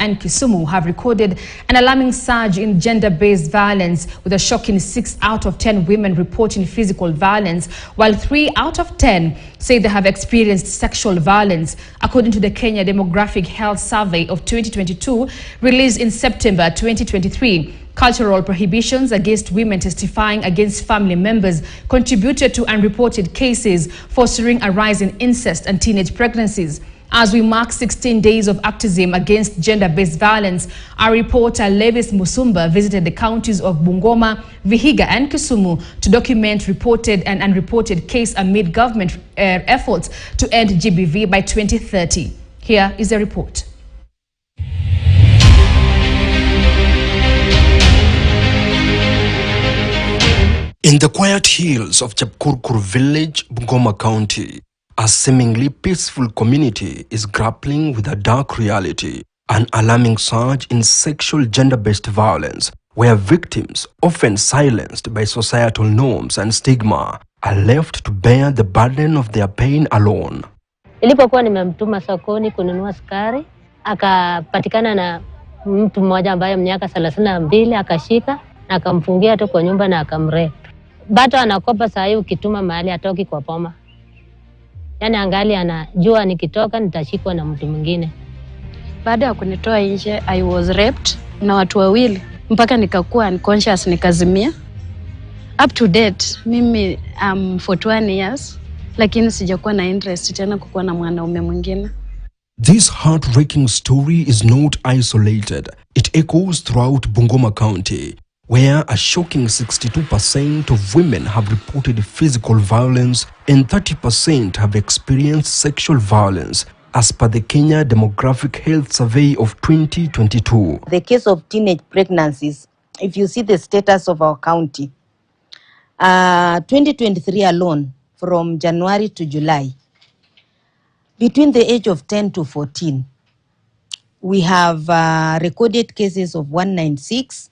and Kisumu have recorded an alarming surge in gender-based violence, with a shocking 6 out of 10 women reporting physical violence, while 3 out of 10 say they have experienced sexual violence, according to the Kenya Demographic Health Survey of 2022, released in September 2023. Cultural prohibitions against women testifying against family members contributed to unreported cases, fostering a rise in incest and teenage pregnancies. As we mark 16 days of activism against gender-based violence, our reporter Levis Musumba visited the counties of Bungoma, Vihiga and Kisumu to document reported and unreported cases amid government efforts to end GBV by 2030. Here is a report. In the quiet hills of Chepkurkur village, Bungoma County, a seemingly peaceful community is grappling with a dark reality, an alarming surge in sexual gender-based violence, where victims, often silenced by societal norms and stigma, are left to bear the burden of their pain alone. Nilipokuwa nimemtuma sokoni kununua sukari, akapatikana na mtu mmoja ambaye miaka 32 akashika na akamfungia tu kwa nyumba na akamrape. Bado anakopa saa hii ukituma mahali atoki kwa poma. Yaani angali anajua nikitoka nitashikwa na mtu mwingine. Baada ya kunitoa nje, I was raped na watu wawili mpaka nikakuwa unconscious, nikazimia. Up to date mimi 41 years, lakini sijakuwa na interest tena kukuwa na mwanaume mwingine. This heartbreaking story is not isolated. It echoes throughout Bungoma County, where a shocking 62% of women have reported physical violence and 30% have experienced sexual violence, as per the Kenya Demographic Health Survey of 2022. The case of teenage pregnancies, if you see the status of our county, 2023 alone, from January to July, between the age of 10 to 14, we have recorded cases of 196.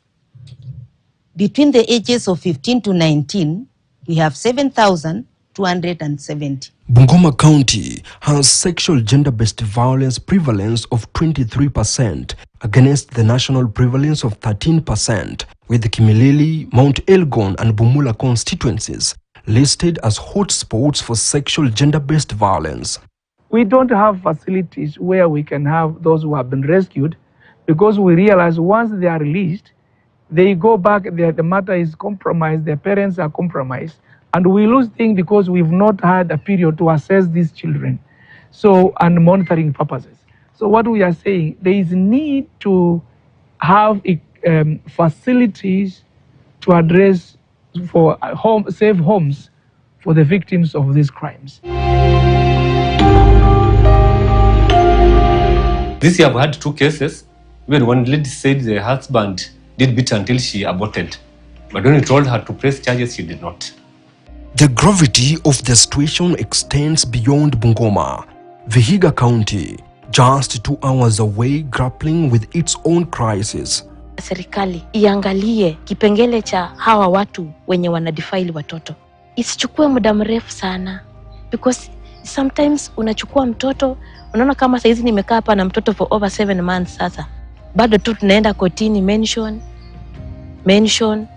Between the ages of 15 to 19, we have 7,270. Bungoma County has sexual gender-based violence prevalence of 23% against the national prevalence of 13%, with the Kimilili, Mount Elgon and Bumula constituencies listed as hotspots for sexual gender-based violence. We don't have facilities where we can have those who have been rescued, because we realize once they are released, they go back, the matter is compromised, their parents are compromised, and we lose things because we've not had a period to assess these children, so, and monitoring purposes. So what we are saying, there is need to have facilities to address for safe homes for the victims of these crimes. This year I've had 2 cases. When one lady said the husband did beat until she aborted, but when we told her to press charges, she did not. The gravity of the situation extends beyond Bungoma. Vihiga County, just 2 hours away, grappling with its own crisis. Serikali iangalie kipengele cha hawa watu wenye wanadefile watoto. Isichukue muda mrefu sana, because sometimes unachukua mtoto, unaona kama saizi nimekaa hapa na mtoto for over 7 months sasa. Bado tu tunaenda kotini, mention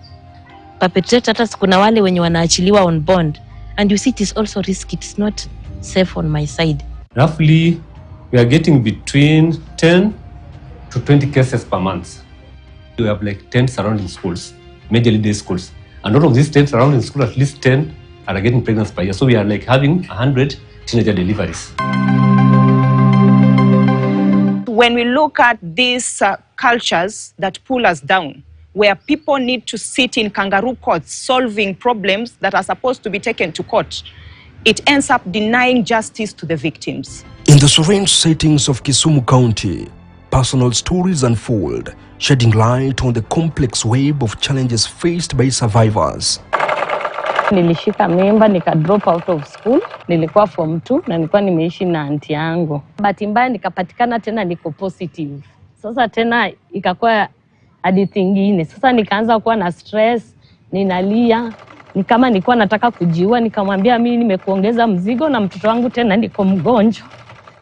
perpetrator. Hata kuna wale wenye wanaachiliwa on bond, and you see it is also risky. It's not safe on my side. Roughly, we are getting between 10 to 20 cases per month. We have like 10 surrounding schools, majorly day schools, and out of these 10 surrounding schools, at least 10 are getting pregnant per year. So we are like having 100 teenager deliveries. When we look at these cultures that pull us down, where people need to sit in kangaroo courts solving problems that are supposed to be taken to court, it ends up denying justice to the victims. In the serene settings of Kisumu County, personal stories unfold, shedding light on the complex web of challenges faced by survivors. Nilishika mimba, nika drop out of school. Nilikuwa form 2 na nilikuwa nimeishi na aunti yangu. Bahati mbaya nikapatikana tena niko positive. Sasa tena ikakuwa hadithi nyingine. Sasa nikaanza kuwa na stress, ninalia. Ni kama nilikuwa nataka kujiua, nikamwambia mimi nimekuongeza mzigo na mtoto wangu tena niko mgonjwa.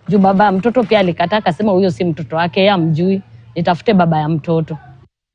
Juu baba mtoto pia alikataa, akasema huyo si mtoto wake, yeye amjui. nitafute baba ya mtoto.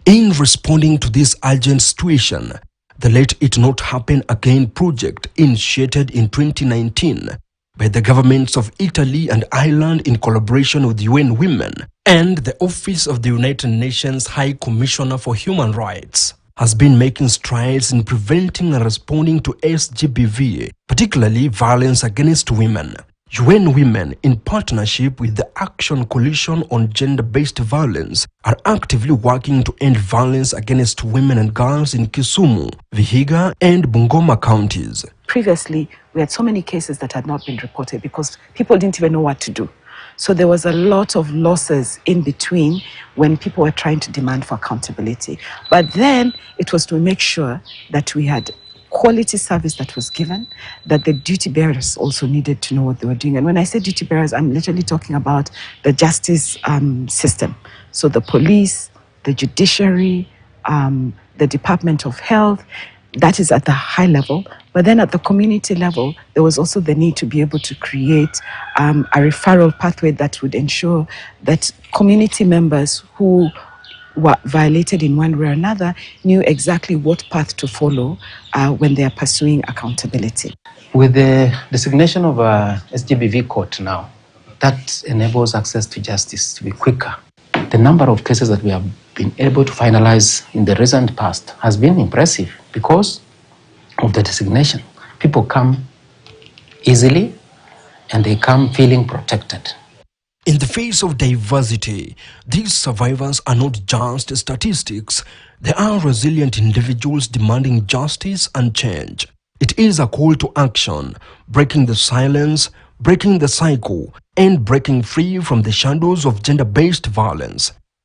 In responding to this urgent situation, the Let It Not Happen Again project, initiated in 2019 by the governments of Italy and Ireland in collaboration with UN Women and the Office of the United Nations High Commissioner for Human Rights, has been making strides in preventing and responding to SGBV, particularly violence against women. UN Women, in partnership with the Action Coalition on Gender-Based Violence, are actively working to end violence against women and girls in Kisumu, Vihiga, and Bungoma counties. Previously, we had so many cases that had not been reported because people didn't even know what to do. So there was a lot of losses in between when people were trying to demand for accountability. But then it was to make sure that we had quality service that was given, that the duty bearers also needed to know what they were doing. And when I say duty bearers, I'm literally talking about the justice system. So the police, the judiciary, the Department of Health, that is at the high level. But then at the community level, there was also the need to be able to create a referral pathway that would ensure that community members who were violated in one way or another knew exactly what path to follow when they are pursuing accountability. With the designation of a SGBV court now, that enables access to justice to be quicker. The number of cases that we have been able to finalize in the recent past has been impressive because of the designation. People come easily and they come feeling protected. In the face of diversity, these survivors are not just statistics. They are resilient individuals demanding justice and change. It is a call to action, breaking the silence, breaking the cycle, and breaking free from the shadows of gender-based violence.